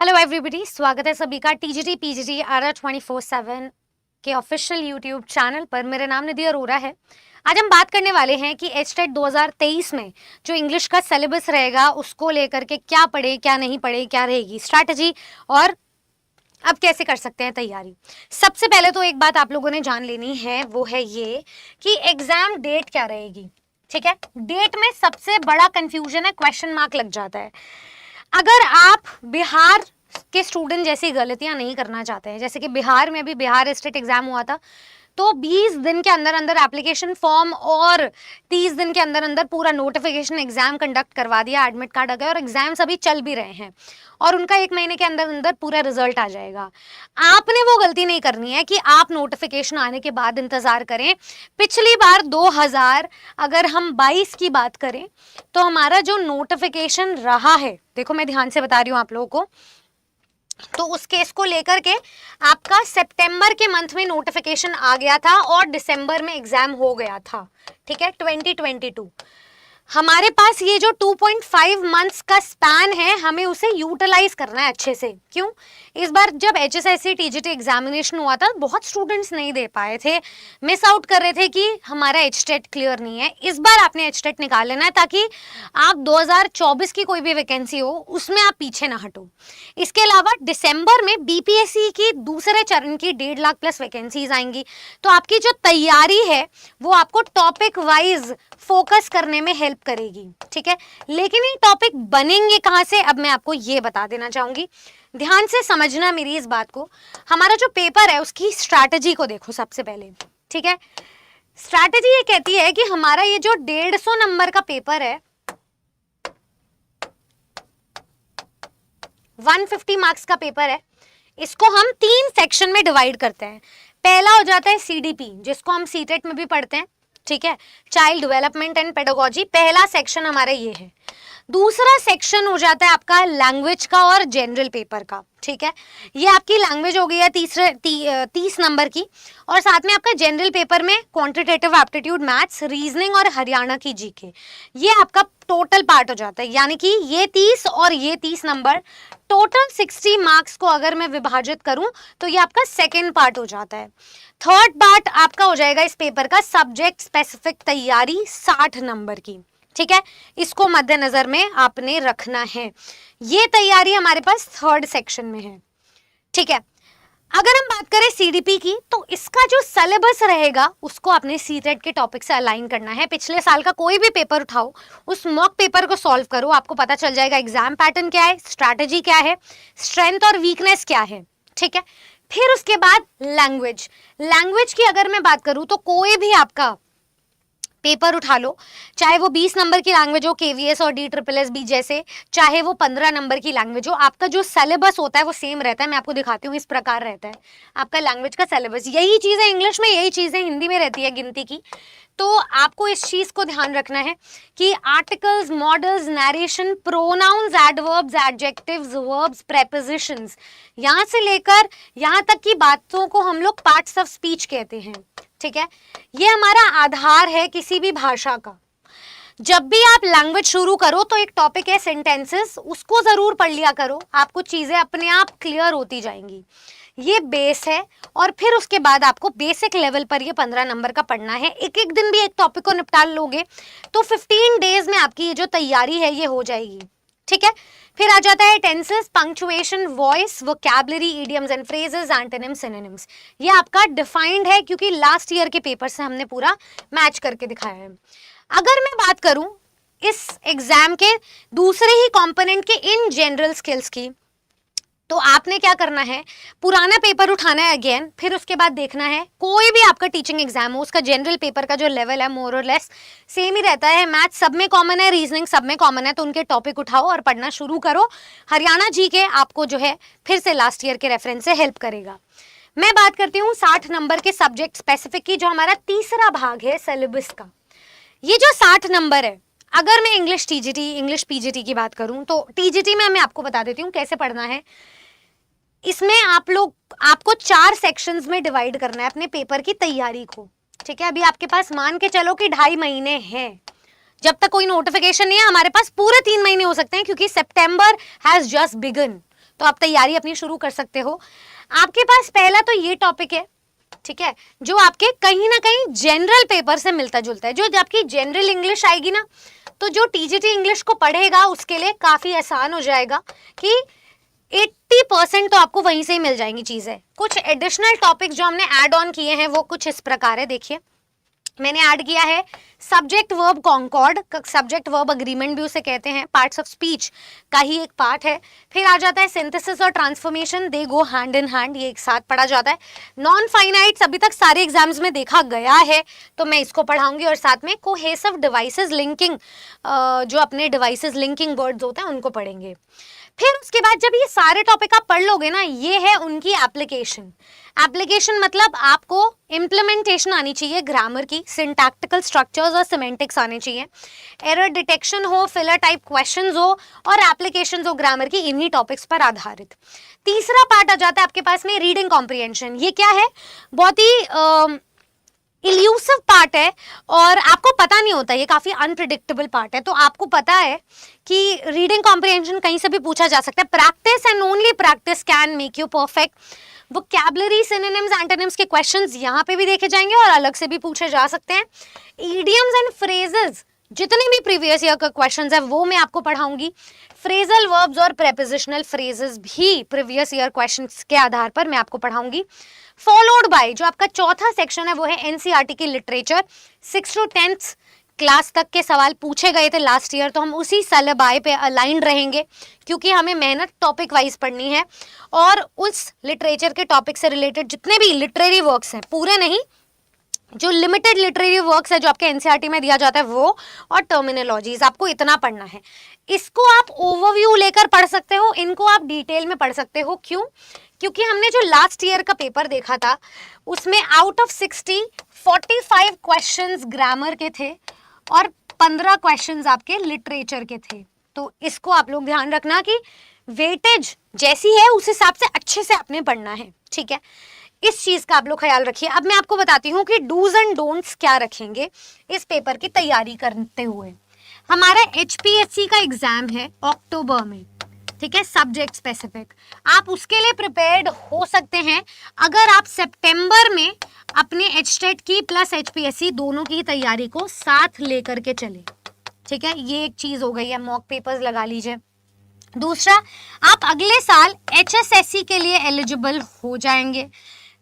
Hello everybody, स्वागत है सभी का टीजीटी पीजीटी आरा 24/7 के ऑफिशियल यूट्यूब चैनल पर। मेरा नाम निधि अरोरा है। आज हम बात करने वाले हैं कि एचटेट 2023 में जो इंग्लिश का सिलेबस रहेगा उसको लेकर के क्या पढ़े, क्या नहीं पढ़े, क्या रहेगी स्ट्रैटेजी और अब कैसे कर सकते हैं तैयारी। सबसे पहले तो एक बात आप लोगों ने जान लेनी है, वो है ये कि एग्जाम डेट क्या रहेगी। ठीक है, डेट में सबसे बड़ा कंफ्यूजन है, क्वेश्चन मार्क लग जाता है। अगर आप बिहार के स्टूडेंट जैसी गलतियां नहीं करना चाहते हैं, जैसे कि बिहार में अभी बिहार स्टेट एग्जाम हुआ था, तो 20 दिन के अंदर अंदर एप्लीकेशन फॉर्म और 30 दिन के अंदर अंदर पूरा नोटिफिकेशन एग्जाम कंडक्ट करवा दिया, एडमिट कार्ड आ गया और एग्जाम्स अभी चल भी रहे हैं और उनका 1 महीने के अंदर अंदर पूरा रिजल्ट आ जाएगा। आपने वो गलती नहीं करनी है कि आप नोटिफिकेशन आने के बाद इंतजार करें। पिछली बार 2000 अगर हम 22 की बात करें तो हमारा जो नोटिफिकेशन रहा है, देखो मैं ध्यान से बता रही हूँ आप लोगों को, तो उस केस को लेकर के आपका सितंबर के मंथ में नोटिफिकेशन आ गया था और दिसंबर में एग्जाम हो गया था। ठीक है, 2022 हमारे पास ये जो 2.5 मंथ्स का स्पैन है, हमें उसे यूटिलाइज करना है अच्छे से। क्यों? इस बार जब HSIC TGT एग्जामिनेशन हुआ था बहुत स्टूडेंट्स नहीं दे पाए थे, मिस आउट कर रहे थे कि हमारा HTET क्लियर नहीं है। इस बार आपने HTET निकाल लेना है ताकि आप 2024 की कोई भी वैकेंसी हो उसमें आप पीछे ना हटो। इसके अलावा दिसंबर में BPSC की दूसरे चरण की 1.5 लाख प्लस वैकेंसीज आएंगी, तो आपकी जो तैयारी है वो आपको टॉपिक वाइज फोकस करने में हेल्प करेगी। ठीक है, लेकिन ये टॉपिक बनेंगे कहां से, अब मैं आपको ये बता देना चाहूंगी। ध्यान से समझना मेरी इस बात को। हमारा जो पेपर है उसकी स्ट्रैटेजी को देखो सबसे पहले। ठीक है, स्ट्रैटेजी ये कहती है कि हमारा ये जो 150 नंबर का पेपर है, 150 मार्क्स का पेपर है, इसको हम 3 सेक्शन में डिवाइड करते हैं। पहला हो जाता है CDP, जिसको हम सीटेट में भी पढ़ते हैं। ठीक है, चाइल्ड डेवलपमेंट एंड पेडागोजी, पहला सेक्शन हमारा ये है। दूसरा सेक्शन हो जाता है आपका लैंग्वेज का और जनरल पेपर का। ठीक है, ये आपकी लैंग्वेज हो गई है 30 नंबर की, और साथ में आपका जनरल पेपर में क्वांटिटेटिव एप्टीट्यूड, मैथ्स, रीजनिंग और हरियाणा की जीके, ये आपका टोटल पार्ट हो जाता है। यानी कि ये 30 और ये 30 नंबर, टोटल 60 मार्क्स को अगर मैं विभाजित करूं तो ये आपका सेकेंड पार्ट हो जाता है। थर्ड पार्ट आपका हो जाएगा इस पेपर का सब्जेक्ट स्पेसिफिक तैयारी 60 नंबर की। ठीक है, इसको मद्देनजर में आपने रखना है। ये तैयारी हमारे पास थर्ड सेक्शन में है। ठीक है, अगर हम बात करें CDP की, तो इसका जो सिलेबस रहेगा उसको आपने सीटेट के टॉपिक से अलाइन करना है। पिछले साल का कोई भी पेपर उठाओ, उस मॉक पेपर को सॉल्व करो, आपको पता चल जाएगा एग्जाम पैटर्न क्या है, स्ट्रैटेजी क्या है, स्ट्रेंथ और वीकनेस क्या है। ठीक है, फिर उसके बाद लैंग्वेज की अगर मैं बात करूं तो कोई भी आपका पेपर उठा लो, चाहे वो 20 नंबर की लैंग्वेज हो KVS और DSSS जैसे, चाहे वो 15 नंबर की लैंग्वेज हो, आपका जो सिलेबस होता है वो सेम रहता है। मैं आपको दिखाती हूँ, इस प्रकार रहता है आपका लैंग्वेज का सिलेबस। यही चीज़ है इंग्लिश में, यही चीज़ है हिंदी में रहती है गिनती की। तो आपको इस चीज़ को ध्यान रखना है कि articles, modals, narration, pronouns, adverbs, adjectives, verbs, prepositions, यहाँ से लेकर यहाँ तक की बातों को हम लोग पार्ट्स ऑफ स्पीच कहते हैं। ठीक है, ये हमारा आधार है किसी भी भाषा का। जब भी आप लैंग्वेज शुरू करो तो एक टॉपिक है सेंटेंसेस, उसको जरूर पढ़ लिया करो, आपको चीजें अपने आप क्लियर होती जाएंगी। ये बेस है, और फिर उसके बाद आपको बेसिक लेवल पर ये 15 नंबर का पढ़ना है। एक एक दिन भी एक टॉपिक को निपटा लोगे तो 15 डेज में आपकी ये जो तैयारी है ये हो जाएगी। ठीक है, फिर आ जाता है tenses, punctuation, voice, vocabulary, idioms and phrases, antonyms, synonyms. ये आपका डिफाइंड है क्योंकि लास्ट ईयर के पेपर से हमने पूरा मैच करके दिखाया है। अगर मैं बात करूं इस एग्जाम के दूसरे ही कंपोनेंट के इन जनरल स्किल्स की, तो आपने क्या करना है, पुराना पेपर उठाना है अगेन, फिर उसके बाद देखना है कोई भी आपका टीचिंग एग्जाम हो उसका जनरल पेपर का जो लेवल है मोर और लेस सेम ही रहता है। मैथ सब में कॉमन है, रीजनिंग सब में कॉमन है, तो उनके टॉपिक उठाओ और पढ़ना शुरू करो। हरियाणा जीके आपको जो है फिर से लास्ट ईयर के रेफरेंस से हेल्प करेगा। मैं बात करती हूँ 60 नंबर के सब्जेक्ट स्पेसिफिक की, जो हमारा तीसरा भाग है सिलेबस का। ये जो 60 नंबर है, अगर मैं इंग्लिश TGT, इंग्लिश PGT की बात करूं तो TGT में मैं आपको बता देती हूँ कैसे पढ़ना है। इसमें आपको 4 सेक्शंस में डिवाइड करना है अपने पेपर की तैयारी को। ठीक है, अभी आपके पास मान के चलो कि 2.5 महीने हैं, जब तक कोई नोटिफिकेशन नहीं है। हमारे पास पूरे 3 महीने हो सकते हैं क्योंकि सितंबर हैज जस्ट बिगन। तो आप तैयारी अपनी शुरू कर सकते हो। आपके पास पहला तो ये टॉपिक है, ठीक है, जो आपके कहीं ना कहीं जनरल पेपर से मिलता जुलता है। जो आपकी जनरल इंग्लिश आएगी ना, तो जो टीजीटी इंग्लिश को पढ़ेगा उसके लिए काफी आसान हो जाएगा कि 80% तो आपको वहीं से ही मिल जाएंगी चीजें। कुछ एडिशनल टॉपिक्स जो हमने ऐड ऑन किए हैं वो कुछ इस प्रकार है। देखिए, मैंने ऐड किया है subject verb concord, subject verb agreement भी उसे कहते हैं, पार्ट्स ऑफ स्पीच का ही एक पार्ट है। फिर आ जाता है सिंथेसिस और transformation, they go hand in hand, ये एक साथ पढ़ा जाता है। नॉन फाइनाइट्स अभी तक सारे एग्जाम्स में देखा गया है, तो मैं इसको पढ़ाऊंगी। और साथ में कोहेसिव डिवाइसेस लिंकिंग, जो अपने डिवाइसेस लिंकिंग वर्ड्स होते हैं उनको पढ़ेंगे। फिर उसके बाद जब ये सारे टॉपिक आप पढ़ लोगे ना, ये है उनकी एप्लीकेशन। एप्लीकेशन मतलब आपको इम्प्लीमेंटेशन आनी चाहिए ग्रामर की, सिंटैक्टिकल स्ट्रक्चर्स और सिमेंटिक्स आने चाहिए, एरर डिटेक्शन हो, फिलर टाइप क्वेश्चंस हो और एप्लीकेशंस हो ग्रामर की, इन्हीं टॉपिक्स पर आधारित। तीसरा पार्ट आ जाता है आपके पास में रीडिंग कॉम्प्रिहेंशन। ये क्या है? बहुत ही इल्यूसिव पार्ट है और आपको पता नहीं होता, ये काफी अनप्रिडिक्टेबल पार्ट है। तो आपको पता है कि रीडिंग कॉम्प्रिहेंशन कहीं से भी पूछा जा सकता है। Practice and only practice can make you perfect. Vocabulary, synonyms, antonyms के क्वेश्चंस यहाँ पे भी देखे जाएंगे और अलग से भी पूछे जा सकते हैं। इडियम्स एंड फ्रेजेस, जितने भी प्रीवियस ईयर का क्वेश्चंस है वो मैं आपको पढ़ाऊंगी। फ्रेजल वर्ब्स और प्रेपोजिशनल फ्रेजेस भी प्रीवियस ईयर क्वेश्चंस के आधार पर मैं आपको पढ़ाऊंगी। फॉलोड बाय, जो आपका चौथा सेक्शन है वो है एनसीईआरटी की लिटरेचर। 6 to 10th क्लास तक के सवाल पूछे गए थे लास्ट ईयर, तो हम उसी सिलेबस पे अलाइंड रहेंगे क्योंकि हमें मेहनत टॉपिक वाइज पढ़नी है। और उस लिटरेचर के टॉपिक से रिलेटेड जितने भी लिटरेरी वर्क्स हैं, पूरे नहीं, जो लिमिटेड लिटरेरी वर्क्स है जो आपके एनसीईआरटी में दिया जाता है वो, और टर्मिनोलॉजीज, आपको इतना पढ़ना है। इसको आप ओवरव्यू लेकर पढ़ सकते हो, इनको आप डिटेल में पढ़ सकते हो। क्यों? क्योंकि हमने जो लास्ट ईयर का पेपर देखा था उसमें आउट ऑफ 60 45 क्वेश्चंस ग्रामर के थे और 15 क्वेश्चंस आपके लिटरेचर के थे। तो इसको आप लोग ध्यान रखना कि वेटेज जैसी है उस हिसाब से अच्छे से आपने पढ़ना है, ठीक है? इस चीज का आप लोग ख्याल रखिए। अब मैं आपको बताती हूँ कि डूज एंड डोंट्स क्या रखेंगे इस पेपर की तैयारी करते हुए। हमारा HPSC का एग्जाम है अक्टूबर में, ठीक है, सब्जेक्ट स्पेसिफिक। आप उसके लिए प्रिपेयर्ड हो सकते हैं अगर आप सितंबर में अपने HTET की प्लस HPSC दोनों की तैयारी को साथ लेकर के चले, ठीक है? ये एक चीज हो गई है, मॉक पेपर्स लगा लीजिए। दूसरा, आप अगले साल HSSC के लिए एलिजिबल हो जाएंगे।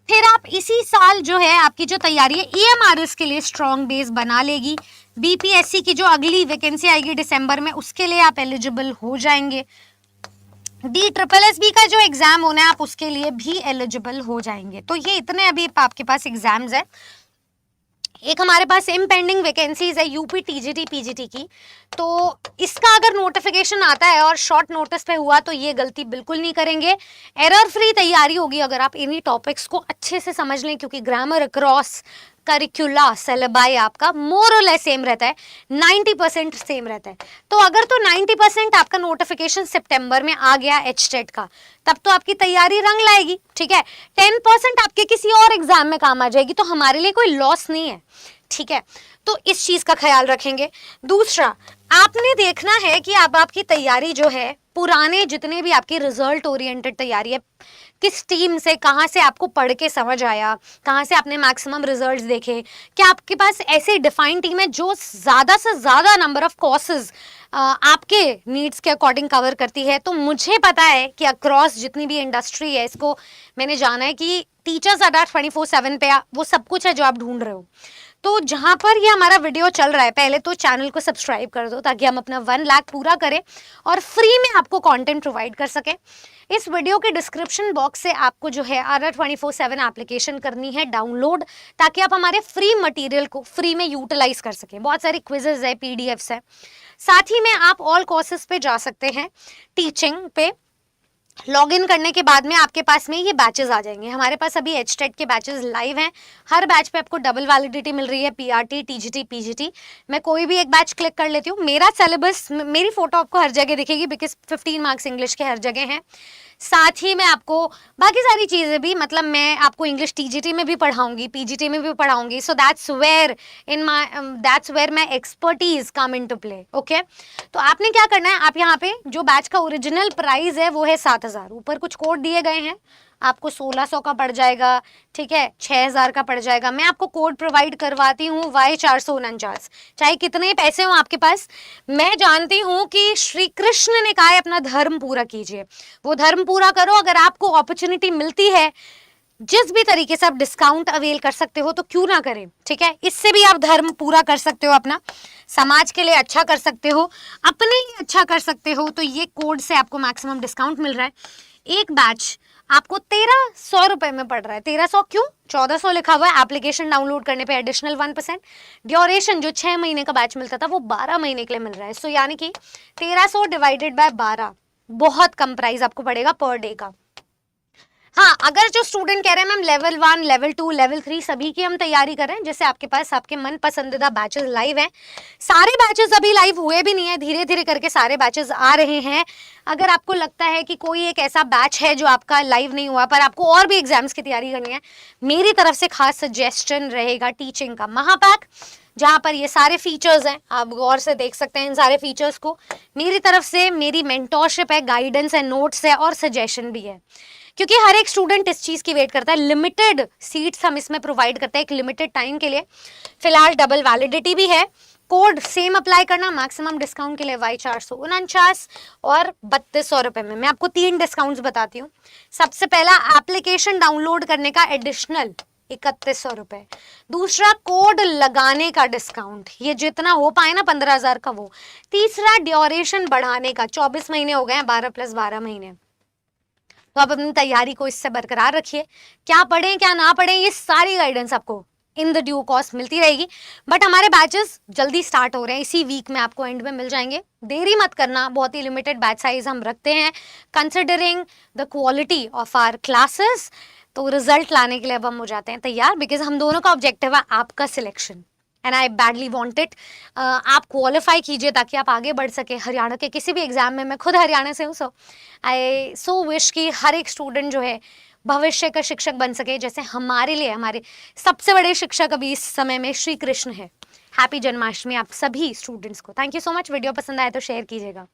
फिर आप इसी साल जो है आपकी जो तैयारी है EMRS के लिए स्ट्रॉन्ग बेस बना लेगी। BPSC की जो अगली वैकेंसी आएगी दिसंबर में, उसके लिए आप एलिजिबल हो जाएंगे। DSSB का जो एग्जाम होना है आप उसके लिए भी एलिजिबल हो जाएंगे। तो ये इतने अभी आपके पास एग्जाम्स है। एक हमारे पास इम्पेंडिंग वैकेंसीज है यूपी TGT PGT की, तो इसका अगर नोटिफिकेशन आता है और शॉर्ट नोटिस पे हुआ तो ये गलती बिल्कुल नहीं करेंगे। एरर फ्री तैयारी होगी अगर आप इन्हीं टॉपिक्स को अच्छे से समझ लें, क्योंकि ग्रामर अक्रॉस करिकुला सिलेबाई आपका मोर और लेस सेम रहता है, 90% सेम रहता है। तो अगर तो 90% आपका नोटिफिकेशन सितंबर में आ गया HTET का, तब तो आपकी तैयारी रंग लाएगी, ठीक है? 10% आपके किसी और एग्जाम में काम आ जाएगी, तो हमारे लिए कोई लॉस नहीं है, ठीक है? तो इस चीज का ख्याल रखेंगे। दूसरा, आपने देखना है कि अब आपकी तैयारी जो है, पुराने जितने भी आपकी रिजल्ट ओरिएंटेड तैयारी है, किस टीम से, कहाँ से आपको पढ़ के समझ आया, कहाँ से आपने मैक्सिमम रिजल्ट्स देखे, क्या आपके पास ऐसी डिफाइन टीम है जो ज़्यादा से ज़्यादा नंबर ऑफ कोर्सेज आपके नीड्स के अकॉर्डिंग कवर करती है। तो मुझे पता है कि अक्रॉस जितनी भी इंडस्ट्री है, इसको मैंने जाना है कि टीचर्स अड्डा 24/7 पे वो सब कुछ है जो आप ढूंढ रहे हो। तो जहाँ पर ये हमारा वीडियो चल रहा है, पहले तो चैनल को सब्सक्राइब कर दो ताकि हम अपना 1 लाख पूरा करें और फ्री में आपको कंटेंट प्रोवाइड कर सकें। इस वीडियो के डिस्क्रिप्शन बॉक्स से आपको जो है RR 24/7 एप्लीकेशन करनी है डाउनलोड, ताकि आप हमारे फ्री मटेरियल को फ्री में यूटिलाइज कर सकें। बहुत सारी क्विजेज है, PDFs है। साथ ही में आप ऑल कोर्सेज पे जा सकते हैं। टीचिंग पे लॉगिन करने के बाद में आपके पास में ये बैचेस आ जाएंगे। हमारे पास अभी HTET के बैचेस लाइव हैं। हर बैच पे आपको डबल वैलिडिटी मिल रही है, PRT TGT PGT। मैं कोई भी एक बैच क्लिक कर लेती हूँ, मेरा सिलेबस, मेरी फोटो आपको हर जगह दिखेगी, बिकॉज 15 मार्क्स इंग्लिश के हर जगह हैं। साथ ही मैं आपको बाकी सारी चीज़ें भी, मतलब मैं आपको इंग्लिश टीजीटी में भी पढ़ाऊंगी, पीजीटी में भी पढ़ाऊंगी. So that's where my expertise come in to play. Okay, तो आपने क्या करना है, आप यहाँ पे जो बैच का ओरिजिनल प्राइस है वो है 7,000. ऊपर कुछ कोड दिए गए हैं, आपको 1600 का पड़ जाएगा, ठीक है, 6000 का पड़ जाएगा. मैं आपको कोड प्रोवाइड करवाती हूँ Y449. चाहे कितने पैसे हो आपके पास, मैं जानती हूँ कि श्री कृष्ण ने कहा है अपना धर्म पूरा कीजिए, वो धर्म पूरा करो. अगर आपको अपॉर्चुनिटी मिलती है, जिस भी तरीके से आप डिस्काउंट अवेल कर सकते हो तो क्यों ना करें, ठीक है. इससे भी आप धर्म पूरा कर सकते हो, अपना समाज के लिए अच्छा कर सकते हो, अपने लिए अच्छा कर सकते हो. तो ये कोड से आपको मैक्सिमम डिस्काउंट मिल रहा है. एक बैच आपको 1300 रुपए में पड़ रहा है. 1300 क्यों, 1400 लिखा हुआ है. एप्लीकेशन डाउनलोड करने पे एडिशनल 1%. ड्यूरेशन जो 6 महीने का बैच मिलता था वो 12 महीने के लिए मिल रहा है. सो यानी कि 1300 डिवाइडेड बाय 12, बहुत कम प्राइस आपको पड़ेगा पर डे का. हाँ, अगर जो स्टूडेंट कह रहे हैं मैम लेवल 1, लेवल 2, लेवल 3 सभी की हम तैयारी करें, जैसे आपके पास आपके मन पसंदीदा बैचेस लाइव हैं. सारे बैचेस अभी लाइव हुए भी नहीं है, धीरे धीरे करके सारे बैचेस आ रहे हैं. अगर आपको लगता है कि कोई एक ऐसा बैच है जो आपका लाइव नहीं हुआ पर आपको और भी एग्जाम्स की तैयारी करनी है, मेरी तरफ से खास सजेशन रहेगा टीचिंग का महापैक, जहाँ पर ये सारे फीचर्स हैं. आप गौर से देख सकते हैं इन सारे फीचर्स को. मेरी तरफ से मेरी मेंटोरशिप है, गाइडेंस है, नोट्स है और सजेशन भी है, क्योंकि हर एक स्टूडेंट इस चीज़ की वेट करता है. लिमिटेड सीट्स हम इसमें प्रोवाइड करते हैं एक लिमिटेड टाइम के लिए. फिलहाल डबल वैलिडिटी भी है. कोड सेम अप्लाई करना, मैक्सिमम डिस्काउंट के लिए Y449 और 3200 रुपये में. मैं आपको 3 डिस्काउंट्स बताती हूँ. सबसे पहला, एप्लीकेशन डाउनलोड करने का एडिशनल 3100 रुपये. दूसरा, कोड लगाने का डिस्काउंट, ये जितना हो पाए ना 15,000 का वो. तीसरा, ड्यूरेशन बढ़ाने का, 24 महीने हो गए हैं, 12 + 12 महीने. तो आप अपनी तैयारी को इससे बरकरार रखिए. क्या पढ़ें क्या ना पढ़ें, ये सारी गाइडेंस आपको इन द ड्यू कॉस्ट मिलती रहेगी. बट हमारे बैचेस जल्दी स्टार्ट हो रहे हैं, इसी वीक में आपको एंड में मिल जाएंगे. देरी मत करना, बहुत ही लिमिटेड बैच साइज हम रखते हैं considering the quality of our classes. तो रिजल्ट लाने के लिए अब हम हो जाते हैं तैयार, बिकॉज हम दोनों का ऑब्जेक्टिव है आपका selection, and I badly want it. आप क्वालिफाई कीजिए ताकि आप आगे बढ़ सके हरियाणा के किसी भी एग्जाम में. मैं खुद हरियाणा से हूँ, सो आई सो विश कि हर एक स्टूडेंट जो है भविष्य का शिक्षक बन सके, जैसे हमारे लिए हमारे सबसे बड़े शिक्षक अभी इस समय में श्री कृष्ण है. हैप्पी जन्माष्टमी आप सभी स्टूडेंट्स को. Thank you so much. Video पसंद आए तो शेयर कीजिएगा.